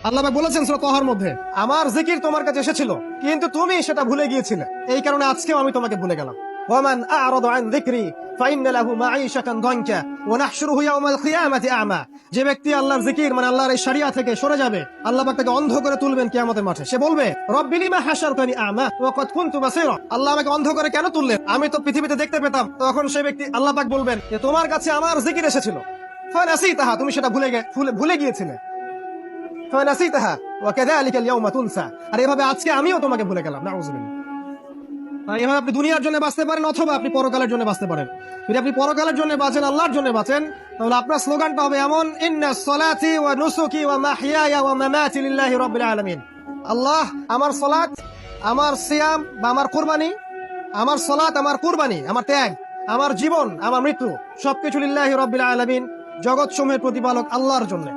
আল্লাহ পাক বলেছেন সূরা তাহার মধ্যে, আমার জিকির তোমার কাছে এসেছিল কিন্তু তুমি সেটা ভুলে গিয়েছিলে, এই কারণে আজকেও আমি তোমাকে ভুলে গেলাম। ওয়ামান আ'রাদা আন যিকরি ফাইন্না লাহু মাঈশাতান দানকা ওয়া নাহশুরুহু ইয়াওমাল কিয়ামাতি আ'মা। যে ব্যক্তি আল্লাহর জিকির মানে আল্লাহর এই শরিয়া থেকে সরে যাবে, আল্লাহ পাক তাকে অন্ধ করে তুলবেন কিয়ামতের মাঠে। সে বলবে, রব্বি লিমা হাশারতানি আ'মা ওয়া ক্বাদ কুনতু বাসীরা। আল্লাহ আমাকে অন্ধ করে কেন তুললেন, আমি তো পৃথিবীতে দেখতে পেতাম। তখন সেই ব্যক্তি আল্লাহ পাক বলবেন যে তোমার কাছে আমার জিকির এসেছিল, ফানাসিতাহা, তুমি সেটা ভুলে গিয়েছিলে। ফানাসিতাহা ওয়া কাযালিকা আল-ইয়াওমা তুনসা। আর এভাবে আজকে আমিও তোমাকে ভুলে গেলাম। নাউযুবিল্লাহ। এভাবে আপনি দুনিয়ার জন্য বাঁচতে পারেন অথবা আপনি পরকালের জন্য বাঁচতে পারেন। যদি আপনি পরকালের জন্য বাঁচেন, আল্লাহর জন্য বাঁচেন, তাহলে আপনার স্লোগানটা হবে এমন, ইন্নাস সালাতি ওয়া নুসুকি ওয়া মাহইয়ায়া ওয়া মামাতি লিল্লাহি রাব্বিল আলামিন। আল্লাহ, আমার সালাত, আমার সিয়াম বা আমার কুরবানি, আমার সালাত, আমার কুরবানি, আমার ত্যাগ, আমার জীবন, আমার মৃত্যু সবকিছু লিল্লাহি রাব্বিল আলামিন, জগৎ সমূহের প্রতিপালক আল্লাহর জন্য।